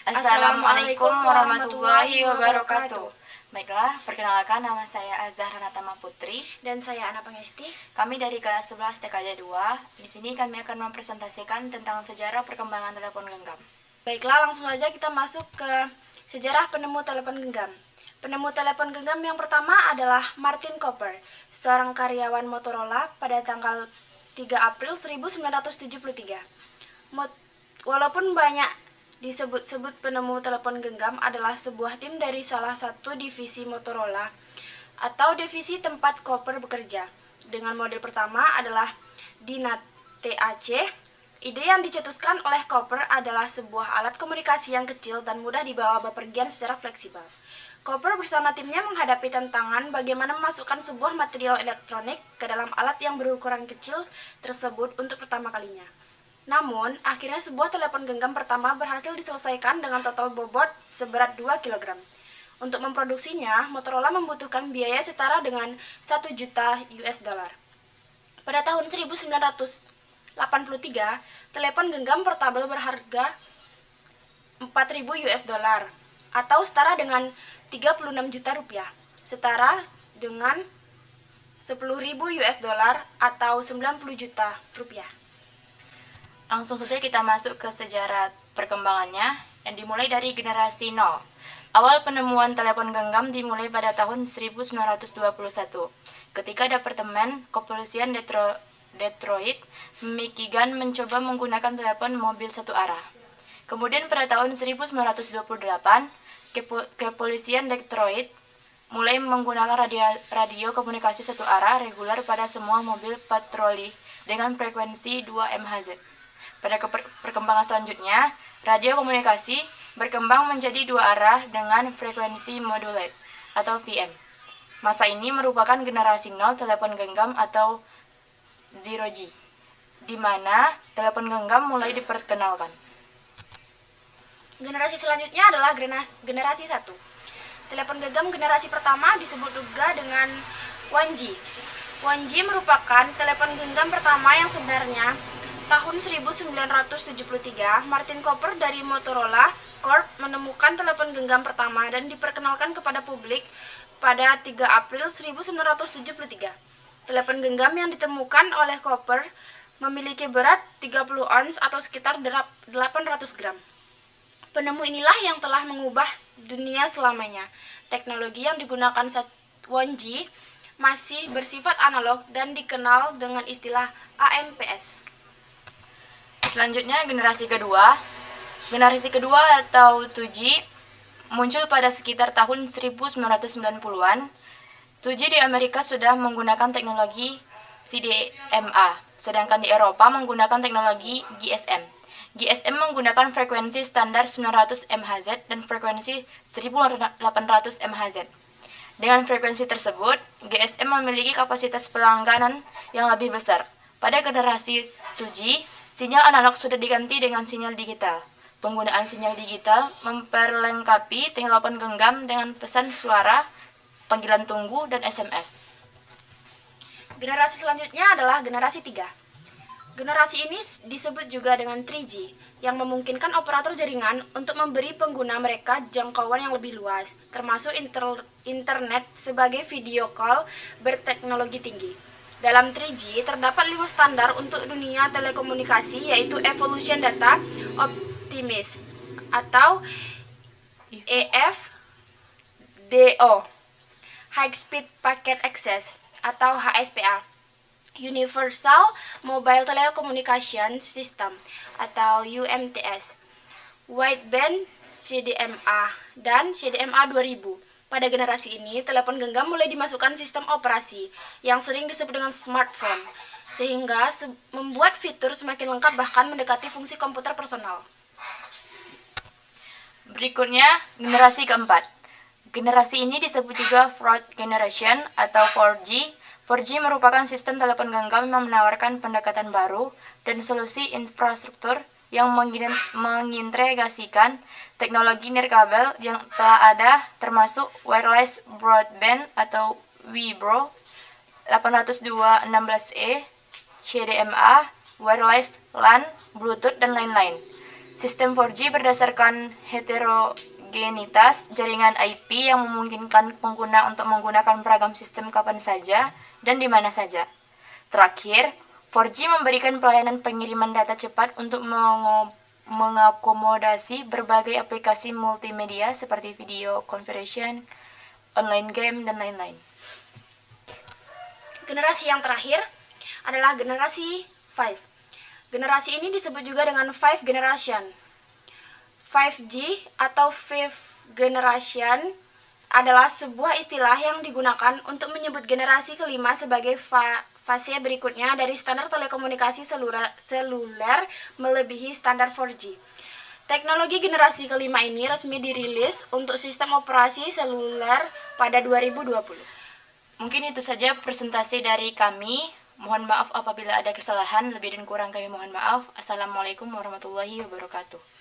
Assalamualaikum warahmatullahi wabarakatuh. Baiklah, perkenalkan nama saya Azhar Natama Putri Dan saya Ana Pangesti. Kami dari kelas 11 TKJ 2. Di sini kami akan mempresentasikan tentang sejarah perkembangan telepon genggam. Baiklah, langsung saja kita masuk ke sejarah penemu telepon genggam. Penemu telepon genggam yang pertama adalah Martin Cooper, seorang karyawan Motorola pada tanggal 3 April 1973. Walaupun banyak disebut-sebut penemu telepon genggam adalah sebuah tim dari salah satu divisi Motorola atau divisi tempat Cooper bekerja. Dengan model pertama adalah Dyna TAC. Ide yang dicetuskan oleh Cooper adalah sebuah alat komunikasi yang kecil dan mudah dibawa bepergian secara fleksibel. Cooper bersama timnya menghadapi tantangan bagaimana memasukkan sebuah material elektronik ke dalam alat yang berukuran kecil tersebut untuk pertama kalinya. Namun, akhirnya sebuah telepon genggam pertama berhasil diselesaikan dengan total bobot seberat 2 kg. Untuk memproduksinya, Motorola membutuhkan biaya setara dengan 1 juta US dollar. Pada tahun 1983, telepon genggam portabel berharga 4.000 US dollar atau setara dengan 36 juta rupiah, setara dengan 10.000 US dollar atau 90 juta rupiah. Langsung saja kita masuk ke sejarah perkembangannya yang dimulai dari generasi 0. Awal penemuan telepon genggam dimulai pada tahun 1921 ketika Departemen Kepolisian Detroit, Michigan mencoba menggunakan telepon mobil satu arah. Kemudian pada tahun 1928, Kepolisian Detroit mulai menggunakan radio komunikasi satu arah reguler pada semua mobil patroli dengan frekuensi 2 MHz. Pada perkembangan selanjutnya, radio komunikasi berkembang menjadi dua arah dengan frekuensi modulate atau VM. Masa ini merupakan generasi 0 telepon genggam atau 0G, di mana telepon genggam mulai diperkenalkan. Generasi selanjutnya adalah generasi 1. Telepon genggam generasi pertama disebut juga dengan 1G. 1G merupakan telepon genggam pertama yang sebenarnya. Tahun 1973, Martin Cooper dari Motorola Corp menemukan telepon genggam pertama dan diperkenalkan kepada publik pada 3 April 1973. Telepon genggam yang ditemukan oleh Cooper memiliki berat 30 ons atau sekitar 800 gram. Penemu inilah yang telah mengubah dunia selamanya. Teknologi yang digunakan 1G masih bersifat analog dan dikenal dengan istilah AMPS. Selanjutnya generasi kedua. Generasi kedua atau 2G muncul pada sekitar tahun 1990-an. 2G di Amerika sudah menggunakan teknologi CDMA, sedangkan di Eropa menggunakan teknologi GSM. GSM menggunakan frekuensi standar 900 MHz dan frekuensi 1800 MHz. Dengan frekuensi tersebut, GSM memiliki kapasitas pelangganan yang lebih besar. Pada generasi 2G, sinyal analog sudah diganti dengan sinyal digital. Penggunaan sinyal digital memperlengkapi telepon genggam dengan pesan suara, panggilan tunggu, dan SMS. Generasi selanjutnya adalah generasi 3. Generasi ini disebut juga dengan 3G, yang memungkinkan operator jaringan untuk memberi pengguna mereka jangkauan yang lebih luas, termasuk internet sebagai video call berteknologi tinggi. Dalam 3G, terdapat 5 standar untuk dunia telekomunikasi, yaitu Evolution Data Optimist atau EFDO, High Speed Packet Access atau HSPA, Universal Mobile Telecommunication System atau UMTS, Wideband CDMA, dan CDMA 2000. Pada generasi ini, telepon genggam mulai dimasukkan sistem operasi yang sering disebut dengan smartphone, sehingga membuat fitur semakin lengkap bahkan mendekati fungsi komputer personal. Berikutnya, generasi keempat. Generasi ini disebut juga Fourth Generation atau 4G. 4G merupakan sistem telepon genggam yang menawarkan pendekatan baru dan solusi infrastruktur yang mengintegrasikan teknologi nirkabel yang telah ada, termasuk wireless broadband atau WBRO, 802.16e, CDMA, wireless LAN, Bluetooth, dan lain-lain. Sistem 4G berdasarkan heterogenitas jaringan IP yang memungkinkan pengguna untuk menggunakan beragam sistem kapan saja dan di mana saja. Terakhir, 4G memberikan pelayanan pengiriman data cepat untuk mengakomodasi berbagai aplikasi multimedia seperti video conference, online game, dan lain-lain. Generasi yang terakhir adalah generasi 5. Generasi ini disebut juga dengan Five Generation. 5G atau Fifth Generation adalah sebuah istilah yang digunakan untuk menyebut generasi kelima sebagai fase berikutnya dari standar telekomunikasi seluler melebihi standar 4G. Teknologi generasi kelima ini resmi dirilis untuk sistem operasi seluler pada 2020. Mungkin itu saja presentasi dari kami. Mohon maaf apabila ada kesalahan, lebih dan kurang kami mohon maaf. Assalamualaikum warahmatullahi wabarakatuh.